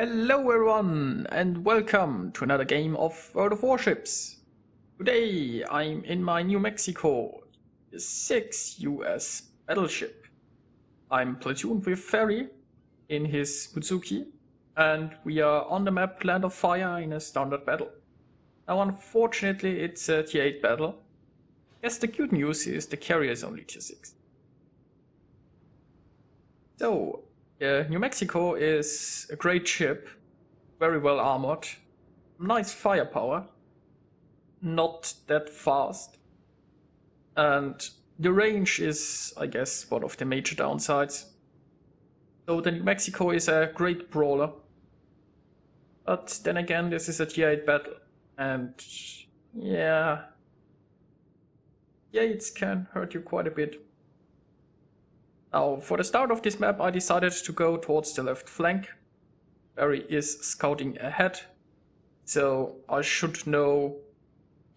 Hello everyone and welcome to another game of World of Warships. Today I'm in my New Mexico 6 US battleship. I'm platooned with Ferry in his Mutsuki and we are on the map Land of Fire in a standard battle. Now unfortunately it's a tier 8 battle. Yes, the good news is the carrier is only tier 6. So, New Mexico is a great ship, very well armored, nice firepower, not that fast, and the range is, I guess, one of the major downsides. So the New Mexico is a great brawler, but then again this is a tier 8 battle, and yeah, it can hurt you quite a bit. Now, for the start of this map, I decided to go towards the left flank. Barry is scouting ahead, so I should know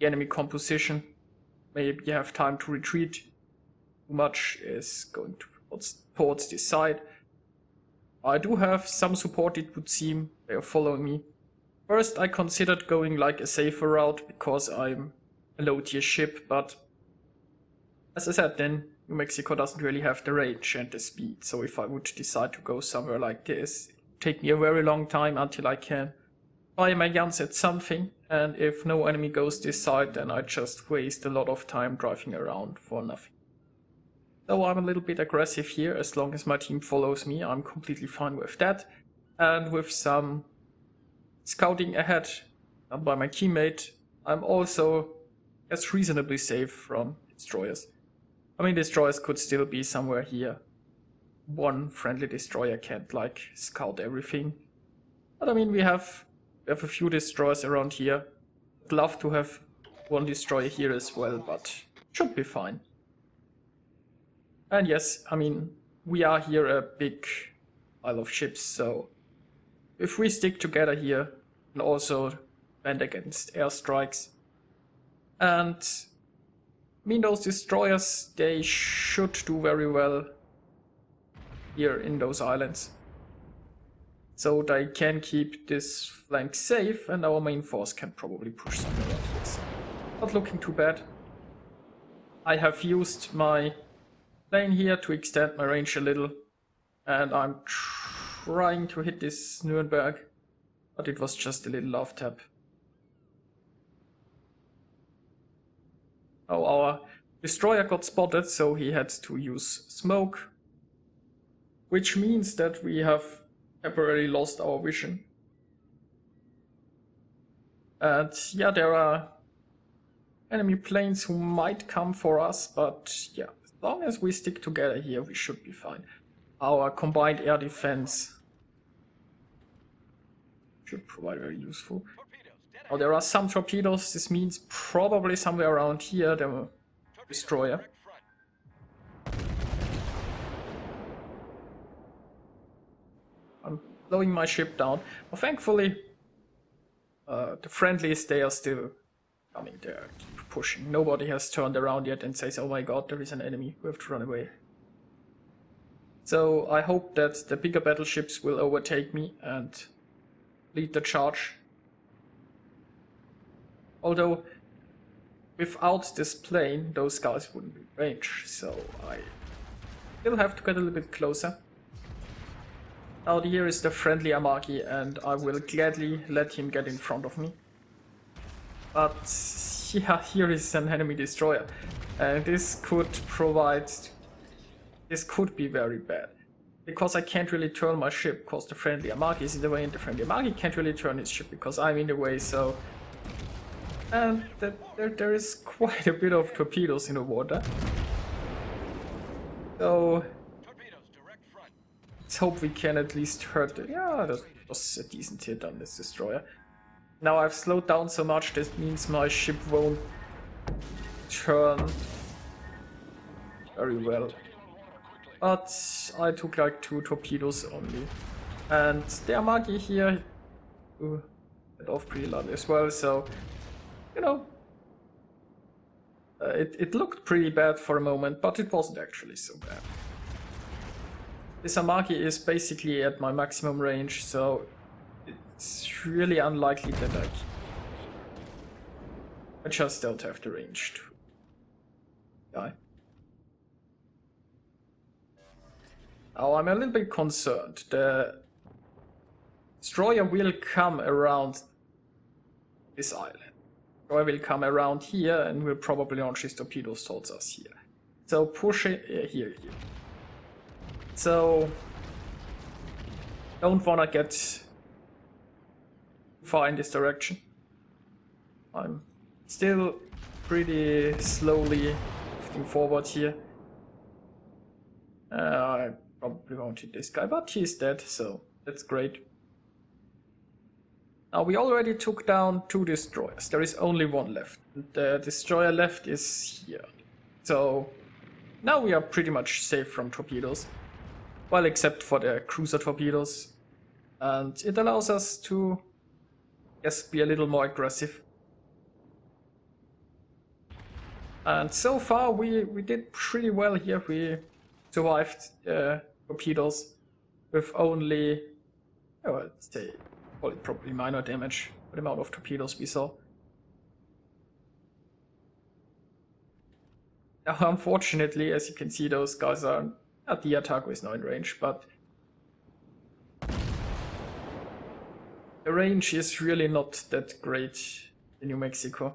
the enemy composition. Maybe have time to retreat. Too much is going towards this side. I do have some support, it would seem. They are following me. First, I considered going like a safer route because I'm a low tier ship, but as I said, then New Mexico doesn't really have the range and the speed, so if I would decide to go somewhere like this, it would take me a very long time until I can fire my guns at something, and if no enemy goes this side, then I just waste a lot of time driving around for nothing. So I'm a little bit aggressive here. As long as my team follows me, I'm completely fine with that, and with some scouting ahead by my teammate, I'm also as reasonably safe from destroyers. I mean, destroyers could still be somewhere here. One friendly destroyer can't, like, scout everything. But I mean, we have a few destroyers around here. I'd love to have one destroyer here as well, but should be fine. And yes, I mean, we are here a big pile of ships, so if we stick together here and also band against airstrikes, and I mean, those destroyers, they should do very well here in those islands. So they can keep this flank safe and our main force can probably push somewhere around here. So not looking too bad. I have used my plane here to extend my range a little. And I'm trying to hit this Nuremberg, but it was just a little off tap. Oh, our destroyer got spotted, so he had to use smoke, which means that we have temporarily lost our vision. And yeah, there are enemy planes who might come for us, but yeah, as long as we stick together here, we should be fine. Our combined air defense should provide very useful. Oh, there are some torpedoes. This means probably somewhere around here the destroyer. I'm blowing my ship down. Well, thankfully, the friendlies, they are still coming there, keep pushing. Nobody has turned around yet and says, oh my god, there is an enemy, we have to run away. So I hope that the bigger battleships will overtake me and lead the charge. Although, without this plane, those guys wouldn't be in range, so I still have to get a little bit closer. Now here is the friendly Amagi, and I will gladly let him get in front of me. But yeah, here is an enemy destroyer, and this could be very bad. Because I can't really turn my ship, because the friendly Amagi is in the way, and the friendly Amagi can't really turn his ship because I'm in the way, so... And there is quite a bit of torpedoes in the water. So let's hope we can at least hurt it. Yeah, that was a decent hit on this destroyer. Now I've slowed down so much, this means my ship won't turn very well. But I took like 2 torpedoes only. And the Amagi here went off pretty loudly as well, so... You know, it looked pretty bad for a moment, but it wasn't actually so bad. This Amagi is basically at my maximum range, so it's really unlikely that I just don't have the range to die. Now I'm a little bit concerned. The destroyer will come around this island. Destroyer will come around here and will probably launch his torpedoes towards us here. So push it here. So don't wanna get far in this direction. I'm still pretty slowly drifting forward here. I probably won't hit this guy, but he's dead, so that's great. Now we already took down 2 destroyers. There is only 1 left. The destroyer left is here. So now we are pretty much safe from torpedoes. Well, except for the cruiser torpedoes. And it allows us to, yes, be a little more aggressive. And so far we did pretty well here. We survived torpedoes with only, oh, let's say, probably minor damage for the amount of torpedoes we saw. Now, unfortunately, as you can see, those guys are, the Aetam is now in range, but the range is really not that great in New Mexico.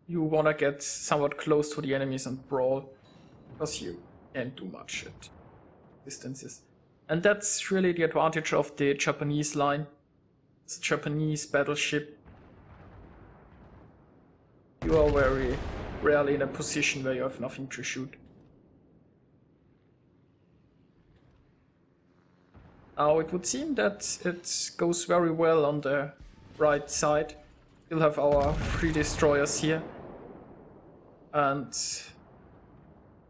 You wanna get somewhat close to the enemies and brawl, because you can't do much at distances. And that's really the advantage of the Japanese line. It's a Japanese battleship. You are very rarely in a position where you have nothing to shoot. Now it would seem that it goes very well on the right side. We'll have our 3 destroyers here. And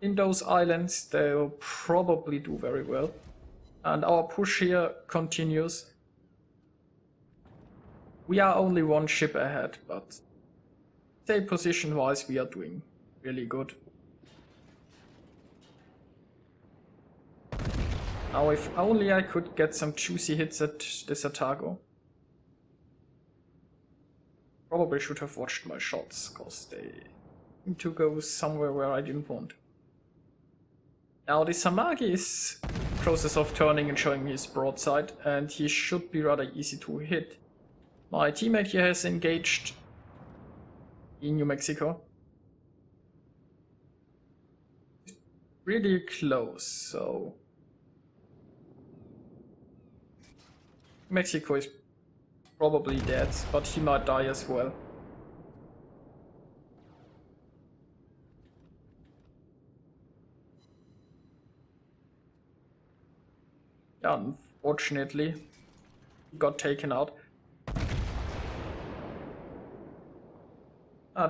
in those islands they'll probably do very well. And our push here continues. We are only 1 ship ahead, but say position-wise we are doing really good. Now if only I could get some juicy hits at this Aetam. Probably should have watched my shots, cause they seem to go somewhere where I didn't want. Now the Samagi is in the process of turning and showing me his broadside, and he should be rather easy to hit. My teammate here has engaged in New Mexico. Really close, so Mexico is probably dead, but he might die as well. Unfortunately, he got taken out.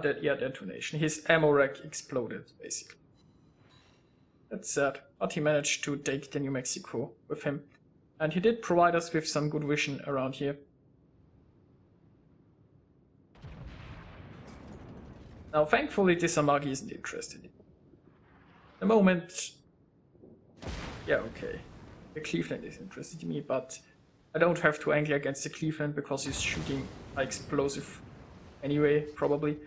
Detonation. His ammo rack exploded, basically. That's sad, but he managed to take the New Mexico with him. And he did provide us with some good vision around here. Now, thankfully, this Amagi isn't interested in it. At the moment, yeah, okay. The Cleveland is interested in me, but I don't have to angle against the Cleveland because he's shooting high explosive anyway, probably.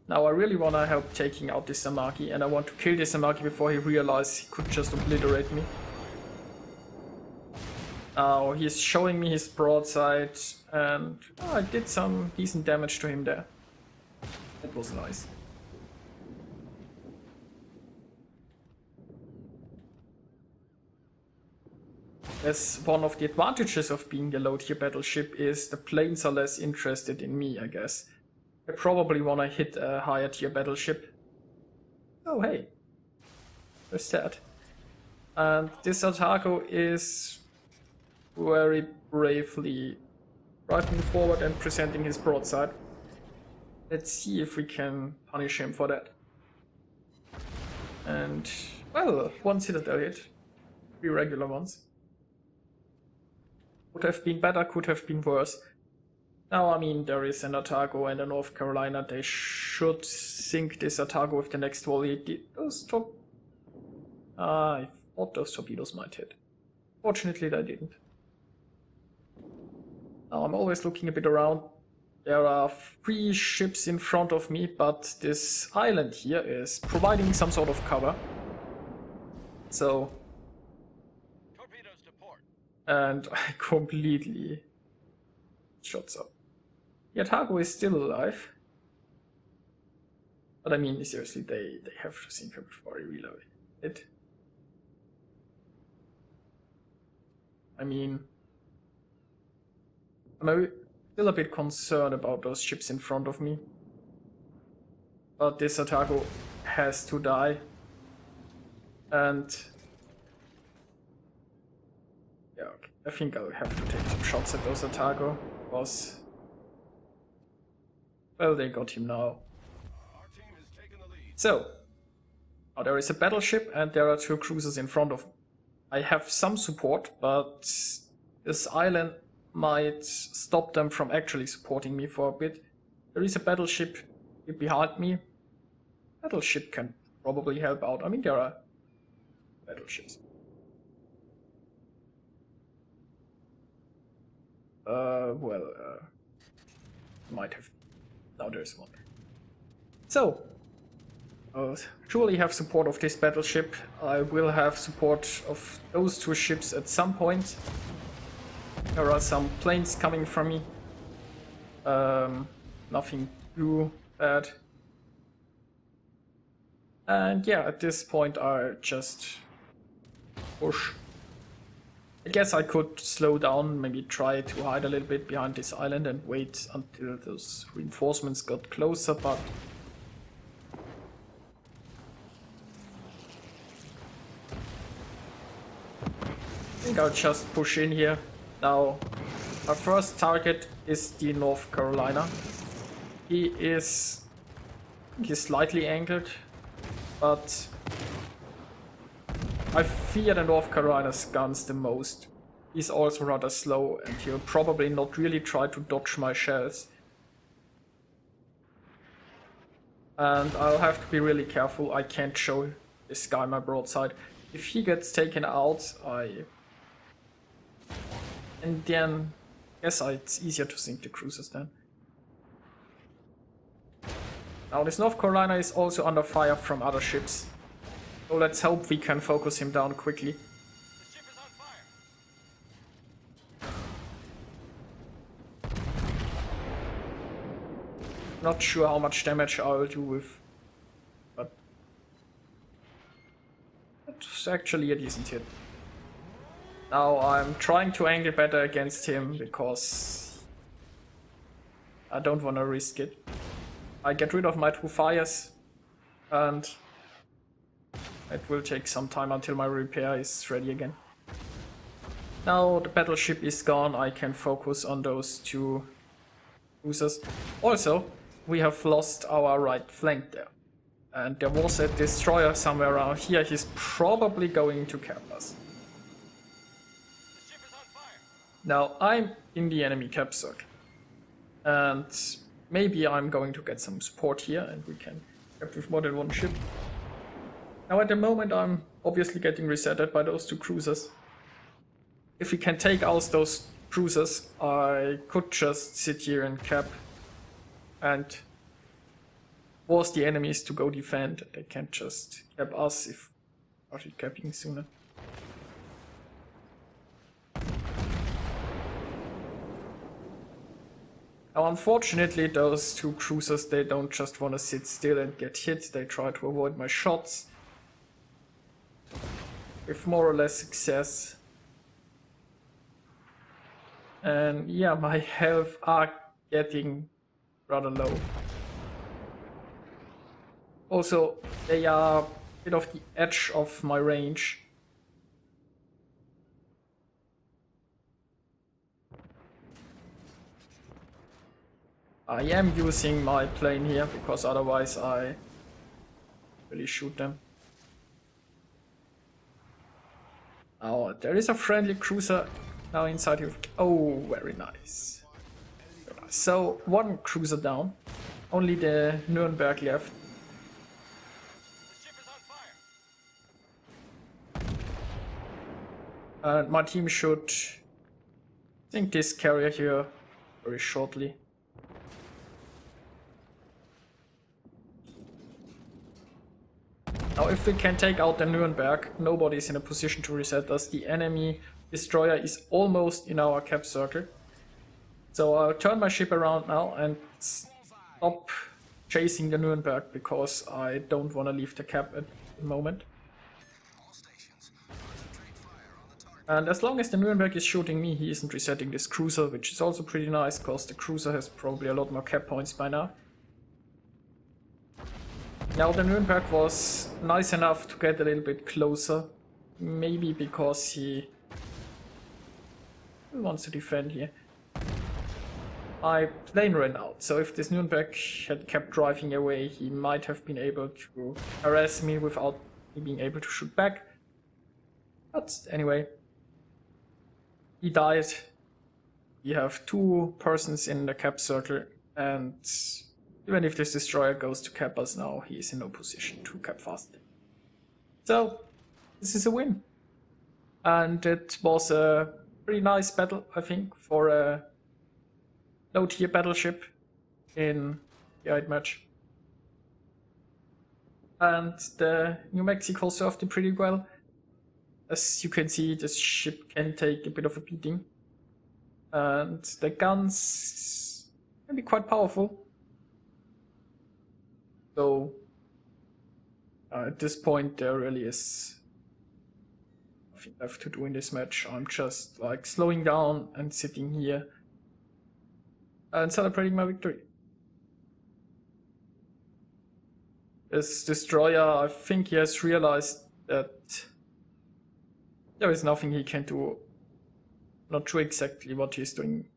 Now I really want to help taking out this Amagi, and I want to kill this Amagi before he realizes he could just obliterate me. Now he's showing me his broadside, and I did some decent damage to him there. That was nice. As one of the advantages of being a low-tier battleship is the planes are less interested in me, I guess. I probably want to hit a higher tier battleship. Oh hey, there's that. And this Aetam is very bravely driving forward and presenting his broadside. Let's see if we can punish him for that. And, well, 1 citadel hit. 3 regular ones. Could have been better, could have been worse. Now, I mean, there is an Aetam and a North Carolina. They should sink this Aetam with the next volley. I thought those torpedoes might hit. Fortunately, they didn't. Now I'm always looking a bit around. There are 3 ships in front of me, but this island here is providing some sort of cover. So... Torpedoes to port. And I completely shot up. The Aetam is still alive. But I mean, seriously, they have to sink her before I reload it. I mean, I'm still a bit concerned about those ships in front of me. But this Aetam has to die. And yeah, okay. I think I'll have to take some shots at those Aetam, because, well, they got him now. Our team has taken the lead. So, now there is a battleship and there are 2 cruisers in front of me. I have some support, but this island might stop them from actually supporting me for a bit. There is a battleship behind me. Battleship can probably help out. I mean, there are battleships. Might have. Now there's one. So, surely have support of this battleship. I will have support of those 2 ships at some point. There are some planes coming from me. Nothing too bad. And yeah, at this point I just push. I guess I could slow down, maybe try to hide a little bit behind this island and wait until those reinforcements got closer, but I think I'll just push in here. Now, our first target is the North Carolina. He's slightly angled, but I fear the North Carolina's guns the most. He's also rather slow and he'll probably not really try to dodge my shells. And I'll have to be really careful. I can't show this guy my broadside. If he gets taken out, and then I guess it's easier to sink the cruisers then. Now this North Carolina is also under fire from other ships. So let's hope we can focus him down quickly. The ship is on fire. Not sure how much damage I'll do with, but that's actually a decent hit. Now I'm trying to angle better against him because I don't want to risk it. I get rid of my 2 fires and it will take some time until my repair is ready again. Now the battleship is gone, I can focus on those 2 cruisers. Also, we have lost our right flank there. And there was a destroyer somewhere around here, he's probably going to cap us. The ship is on fire. Now I'm in the enemy cap circle. And maybe I'm going to get some support here and we can cap with more than 1 ship. Now at the moment I'm obviously getting resetted by those 2 cruisers. If we can take out those cruisers, I could just sit here and cap and force the enemies to go defend. They can't just cap us if we started capping sooner. Now unfortunately those 2 cruisers, they don't just want to sit still and get hit, they try to avoid my shots. With more or less success. And yeah, my health are getting rather low. Also, they are a bit off the edge of my range. I am using my plane here because otherwise I really shoot them. Oh, there is a friendly cruiser now inside here. Oh, very nice. So, 1 cruiser down. Only the Nuremberg left. The ship is on fire. And my team should sink this carrier here very shortly. Now if we can take out the Nuremberg, nobody's in a position to reset us. The enemy destroyer is almost in our cap circle. So I'll turn my ship around now and stop chasing the Nuremberg because I don't want to leave the cap at the moment. And as long as the Nuremberg is shooting me, he isn't resetting this cruiser, which is also pretty nice because the cruiser has probably a lot more cap points by now. Now the Nuremberg was nice enough to get a little bit closer, maybe because he wants to defend here. My plane ran out, so if this Nuremberg had kept driving away, he might have been able to harass me without me being able to shoot back. But anyway, he died. We have 2 persons in the cap circle, and even if this destroyer goes to cap us now, he is in no position to cap fast. So, this is a win. And it was a pretty nice battle, I think, for a low-tier battleship in the Aetam match. And the New Mexico served it pretty well. As you can see, this ship can take a bit of a beating. And the guns can be quite powerful. So at this point there really is nothing left to do in this match. I'm just like slowing down and sitting here and celebrating my victory. This destroyer, I think he has realized that there is nothing he can do. Not sure exactly what he's doing.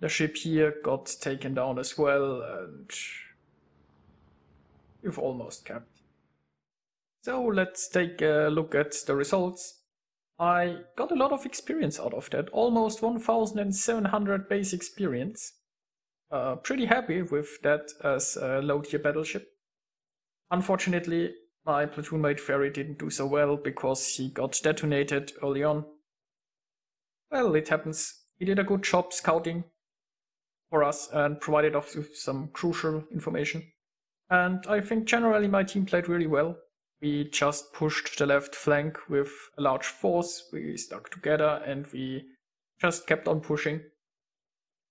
The ship here got taken down as well, and we've almost capped. So let's take a look at the results. I got a lot of experience out of that, almost 1700 base experience. Pretty happy with that as a low-tier battleship. Unfortunately, my platoon mate Ferry didn't do so well because he got detonated early on. Well, it happens. He did a good job scouting for us and provided us with some crucial information. And I think generally my team played really well. We just pushed the left flank with a large force, we stuck together and we just kept on pushing.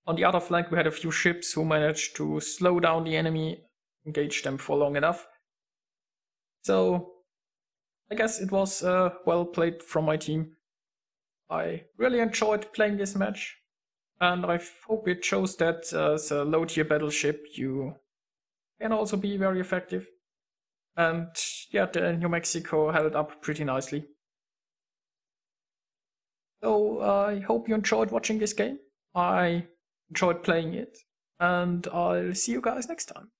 On the other flank we had a few ships who managed to slow down the enemy, engage them for long enough. So I guess it was well played from my team. I really enjoyed playing this match. And I hope it shows that as a low-tier battleship you can also be very effective. And yeah, the New Mexico held up pretty nicely. So I hope you enjoyed watching this game. I enjoyed playing it. And I'll see you guys next time.